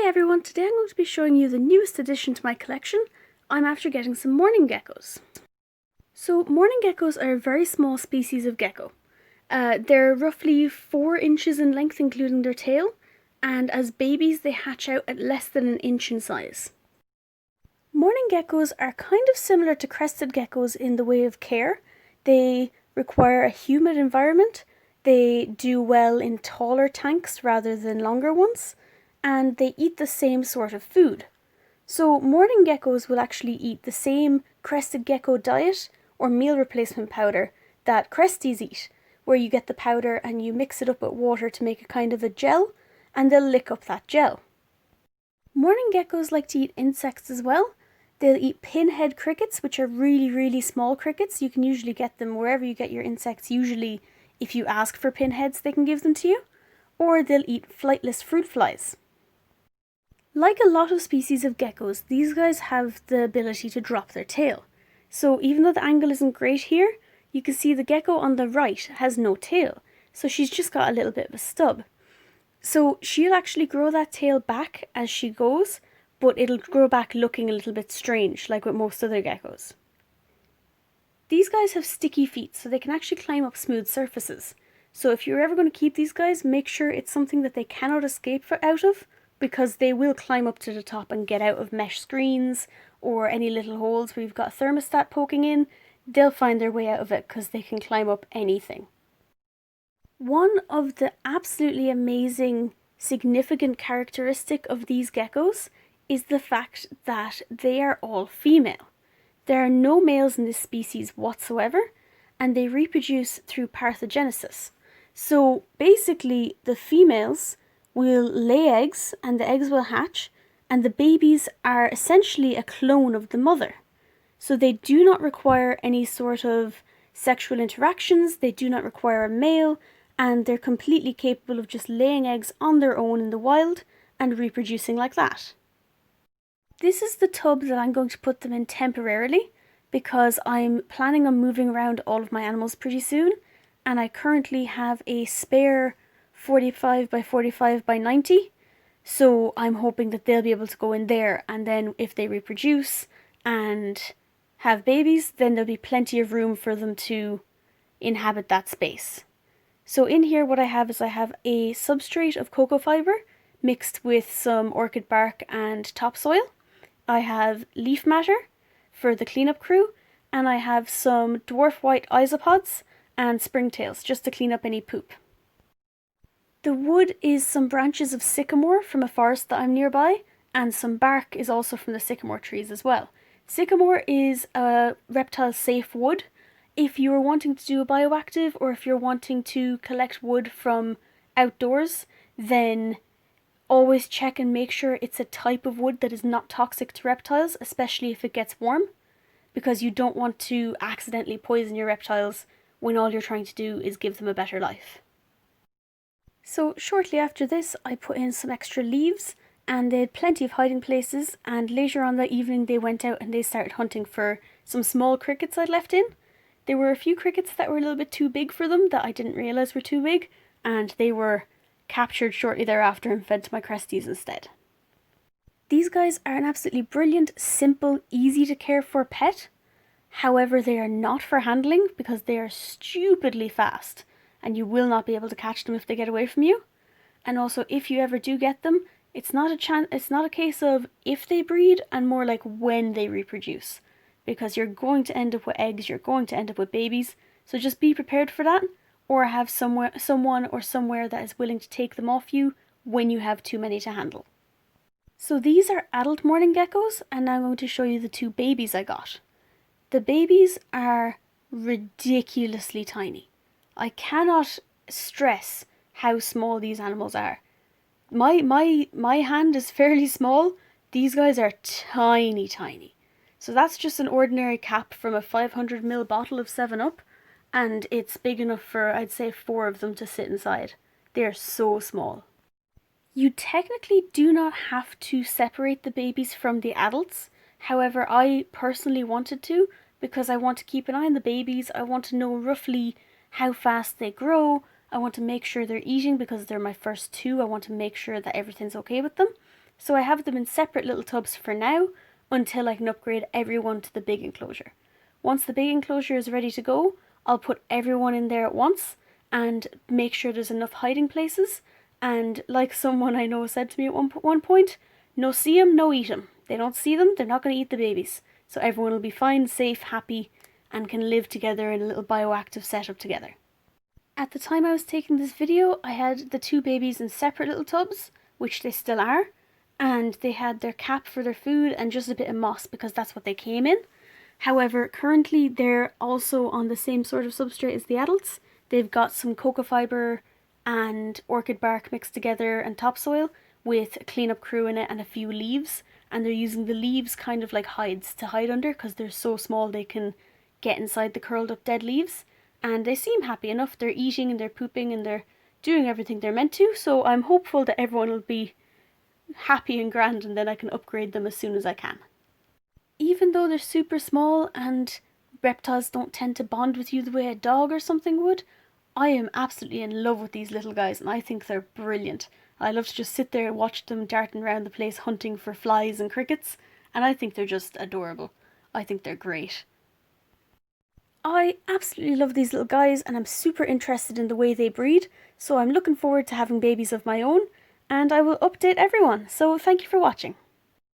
everyone, today I'm going to be showing you the newest addition to my collection. I'm after getting some mourning geckos. So mourning geckos are a very small species of gecko. They're roughly 4 inches in length including their tail, and as babies they hatch out at less than an inch in size. Mourning geckos are kind of similar to crested geckos in the way of care. They require a humid environment, they do well in taller tanks rather than longer ones, and they eat the same sort of food. So mourning geckos will actually eat the same crested gecko diet or meal replacement powder that cresties eat, where you get the powder and you mix it up with water to make a kind of a gel, and they'll lick up that gel. Mourning geckos like to eat insects as well. They'll eat pinhead crickets, which are really small crickets. You can usually get them wherever you get your insects. Usually if you ask for pinheads they can give them to you. Or they'll eat flightless fruit flies. Like a lot of species of geckos, these guys have the ability to drop their tail. So even though the angle isn't great here, you can see the gecko on the right has no tail. So she's just got a little bit of a stub. So she'll actually grow that tail back as she goes, but it'll grow back looking a little bit strange, like with most other geckos. These guys have sticky feet, so they can actually climb up smooth surfaces. So if you're ever going to keep these guys, make sure it's something that they cannot escape out of, because they will climb up to the top and get out of mesh screens or any little holes where you've got a thermostat poking in. They'll find their way out of it because they can climb up anything. One of the absolutely amazing, significant characteristic of these geckos is the fact that they are all female. There are no males in this species whatsoever, and they reproduce through parthenogenesis. So basically the females will lay eggs and the eggs will hatch, and the babies are essentially a clone of the mother. So they do not require any sort of sexual interactions, they do not require a male, and they're completely capable of just laying eggs on their own in the wild and reproducing like that. This is the tub that I'm going to put them in temporarily because I'm planning on moving around all of my animals pretty soon, and I currently have a spare 45 by 45 by 90, so I'm hoping that they'll be able to go in there, and then if they reproduce and have babies, then there'll be plenty of room for them to inhabit that space. So in here what I have is I have a substrate of cocoa fibre mixed with some orchid bark and topsoil. I have leaf matter for the cleanup crew, and I have some dwarf white isopods and springtails just to clean up any poop. The wood is some branches of sycamore from a forest that I'm nearby, and some bark is also from the sycamore trees as well. Sycamore is a reptile safe wood. If you're wanting to do a bioactive, or if you're wanting to collect wood from outdoors, then always check and make sure it's a type of wood that is not toxic to reptiles, especially if it gets warm, because you don't want to accidentally poison your reptiles when all you're trying to do is give them a better life. So shortly after this I put in some extra leaves, and they had plenty of hiding places, and later on that evening they went out and they started hunting for some small crickets I'd left in. There were a few crickets that were a little bit too big for them that I didn't realise were too big, and they were captured shortly thereafter and fed to my cresties instead. These guys are an absolutely brilliant, simple, easy to care for pet. However, they are not for handling because they are stupidly fast, and you will not be able to catch them if they get away from you. And also, if you ever do get them, it's not a case of if they breed, and more like when they reproduce, because you're going to end up with eggs, you're going to end up with babies, so just be prepared for that, or have someone or somewhere that is willing to take them off you when you have too many to handle. So these are adult mourning geckos, and now I'm going to show you the 2 babies I got. The babies are ridiculously tiny. I cannot stress how small these animals are. My hand is fairly small. These guys are tiny. So that's just an ordinary cap from a 500ml bottle of 7-Up, and it's big enough for, I'd say, 4 of them to sit inside. They are so small. You technically do not have to separate the babies from the adults. However, I personally wanted to, because I want to keep an eye on the babies. I want to know roughly how fast they grow. I want to make sure they're eating because they're my first 2. I want to make sure that everything's okay with them. So I have them in separate little tubs for now until I can upgrade everyone to the big enclosure. Once the big enclosure is ready to go, I'll put everyone in there at once and make sure there's enough hiding places. And like someone I know said to me at one point, no see 'em, no eat 'em. They don't see them, they're not going to eat the babies. So everyone will be fine, safe, happy, and can live together in a little bioactive setup together. At the time I was taking this video, I had the 2 babies in separate little tubs, which they still are, and they had their cap for their food and just a bit of moss because that's what they came in. However, currently they're also on the same sort of substrate as the adults. They've got some cocoa fibre and orchid bark mixed together and topsoil with a cleanup crew in it and a few leaves, and they're using the leaves kind of like hides to hide under because they're so small they can get inside the curled up dead leaves. And they seem happy enough. They're eating and they're pooping and they're doing everything they're meant to, so I'm hopeful that everyone will be happy and grand and then I can upgrade them as soon as I can. Even though they're super small and reptiles don't tend to bond with you the way a dog or something would, I am absolutely in love with these little guys and I think they're brilliant. I love to just sit there and watch them darting around the place hunting for flies and crickets, and I think they're just adorable. I think they're great. I absolutely love these little guys and I'm super interested in the way they breed, so I'm looking forward to having babies of my own, and I will update everyone, so thank you for watching.